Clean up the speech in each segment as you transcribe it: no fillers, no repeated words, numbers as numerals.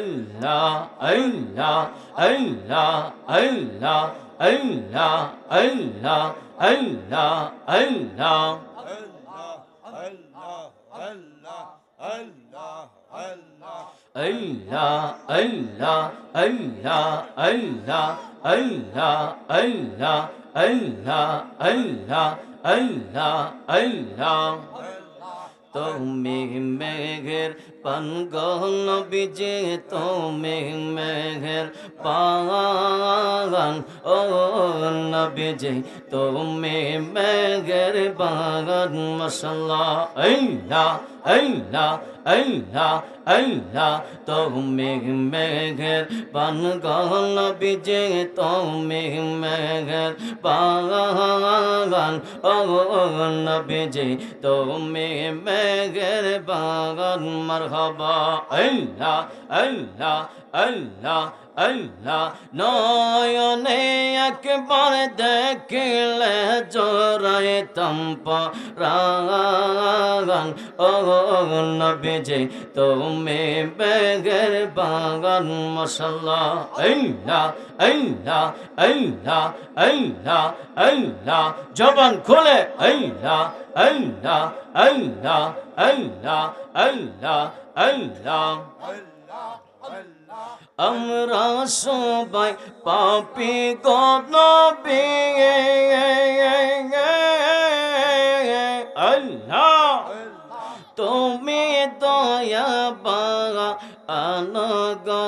Allah, Allah, Allah, Allah, Allah, Allah, Allah, Allah. Allah, Allah, Allah, Allah, Allah, Allah, Allah, Allah, Allah, Allah. তুমি মেঘের পানগন বিজে তুমি মেঘের বাগান ও নবীজি তুমি মেঘের বাগান মাশাআল্লাহ আল্লাহ আল্লাহ আল্লাহ আল্লাহ তুমি মেঘের পানগন বিজে তুমি মেঘের বাগান ও নবীজি তুমি মেঘের বাগান মারহাবা আল্লাহ আল্লাহ আল্লাহ আল্লাহ নয়নে একবার দেখিলে জোড়াইতাম পরাগান ও নবীজি তুমি মেঘের বাগান মাশাআল্লাহ আল্লাহ আল্লাহ আল্লাহ আল্লাহ আল্লাহ জবান খুলে আল্লাহ আল্লাহ আল্লাহ আল্লাহ আল্লাহ আল্লাহ আমরা সবাই পাপী গো নবী আল্লাহ তুমি দয়াবান গো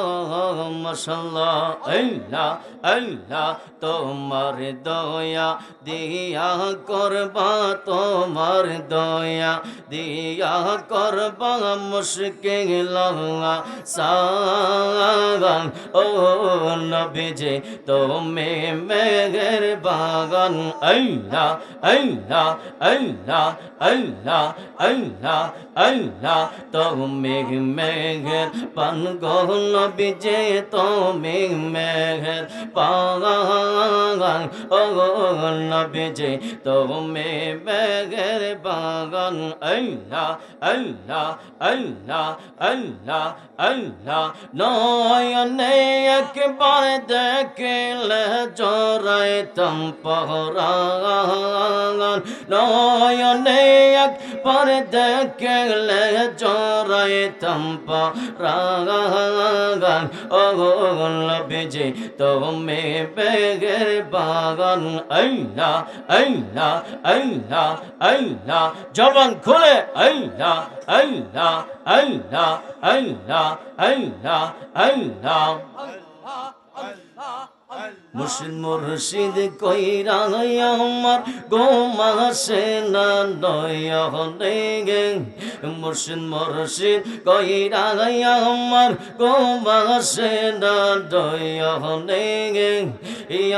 মাশাআল্লাহ আল্লাহ আল্লাহ তোমার দয়া দিয়া করবা তোমার দয়া দিয়া করবা মুশকিল সাগান ও নবীজি তুমি মেঘের বাগান আল্লাহ আল্লাহ আল্লাহ আল্লাহ আল্লাহ আল্লাহ তুমি মেঘের পানগন নবীজি তুমি মেঘের বাগান ও নবীজি তুমি মেঘের বাগান আল্লাহ আল্লাহ আল্লাহ আল্লাহ আল্লাহ নয়নে একবার দেখিলে জোড়াইতাম পরাগান নয়নে একবার দেখিলে জোড়াইতাম পরাগান ও নবীজি তুমি মেঘের বাগান আল্লাহ আল্লাহ আল্লাহ আল্লাহ জবান খুলে আল্লাহ আল্লাহ আল্লাহ আল্লাহ আল্লাহ আল্লাহ মুর্শিদ মুর্শিদ কইরা আমার গোমাসে না নয়নে গে মুর্শিদ মুর্শিদ কইরা আমার গোমাসে না নয়নে গে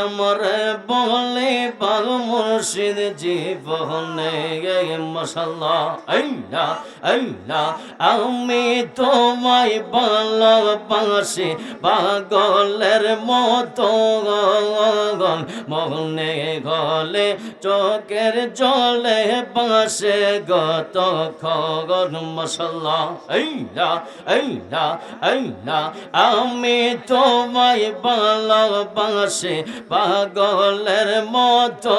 আমার বলে পাগ মুর্শিদ জীবনে গে মাশাআল্লাহ আল্লাহ আল্লাহ আমি তোমায় ভালোবাসি পাগলের মতো মনে গলে চোখের জলে বাসে গত খগন মাশাআল্লাহ আল্লাহ আল্লাহ আল্লাহ আমি তোমায় ভালোবাসি পাগলের মতো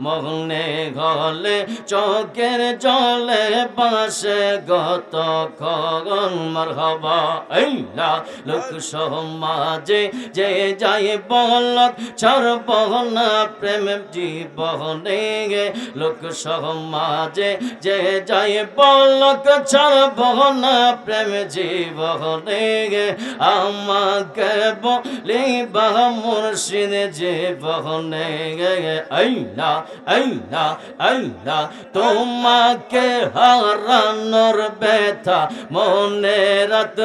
মনে গলে চোখের জলে বাসে গত খগন মারহাবা আল্লাহ লোক সমাজে যে যায় বলক ছাড়ব না প্রেম জীবনে গে লোক সমাজে যে যায় বলক ছাড়ব না প্রেম জীবনে গে আমাকে বলিবা মুর্শিদ জীবনে গে আল্লাহ আল্লাহ আল্লাহ তোমাকে হারানোর ব্যথা মনে রাত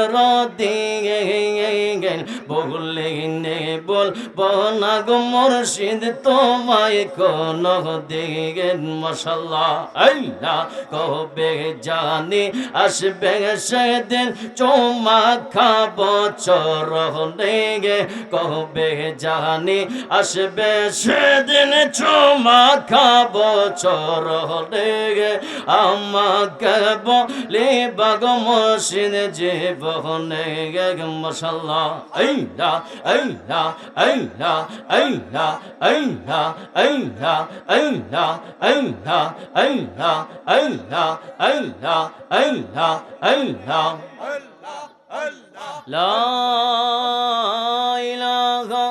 দিয়ে গেল বলে দিনে বলবো না গো মুর্শিদ তোমায় কোন দিন মাশাআল্লাহ আল্লাহ কবে জানি আসবে সেদিন চুমা খাবো চরণে কবে জানি আসবে সেদিন চুমা খাবো চরণে আমাকে বলে বাগ মুর্শিদ জীবনে মাশাআল্লাহ আল্লাহ আল্লাহ আল্লাহ আল্লাহ আল্লাহ আল্লাহ আল্লাহ আল্লাহ আল্লাহ আল্লাহ আল্লাহ আল্লাহ আল্লাহ লা ইলাহা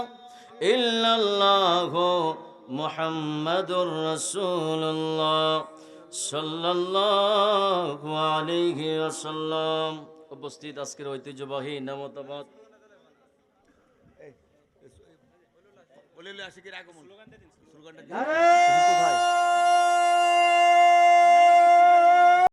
ইল্লাল্লাহ মুহাম্মাদুর রাসূলুল্লাহ সাল্লাল্লাহু আলাইহি ওয়াসাল্লাম। উপস্থিত আজকের ঐতিহ্যবাহী নামতাবাদ বলিলে আশিকের আগমন স্লোগানটা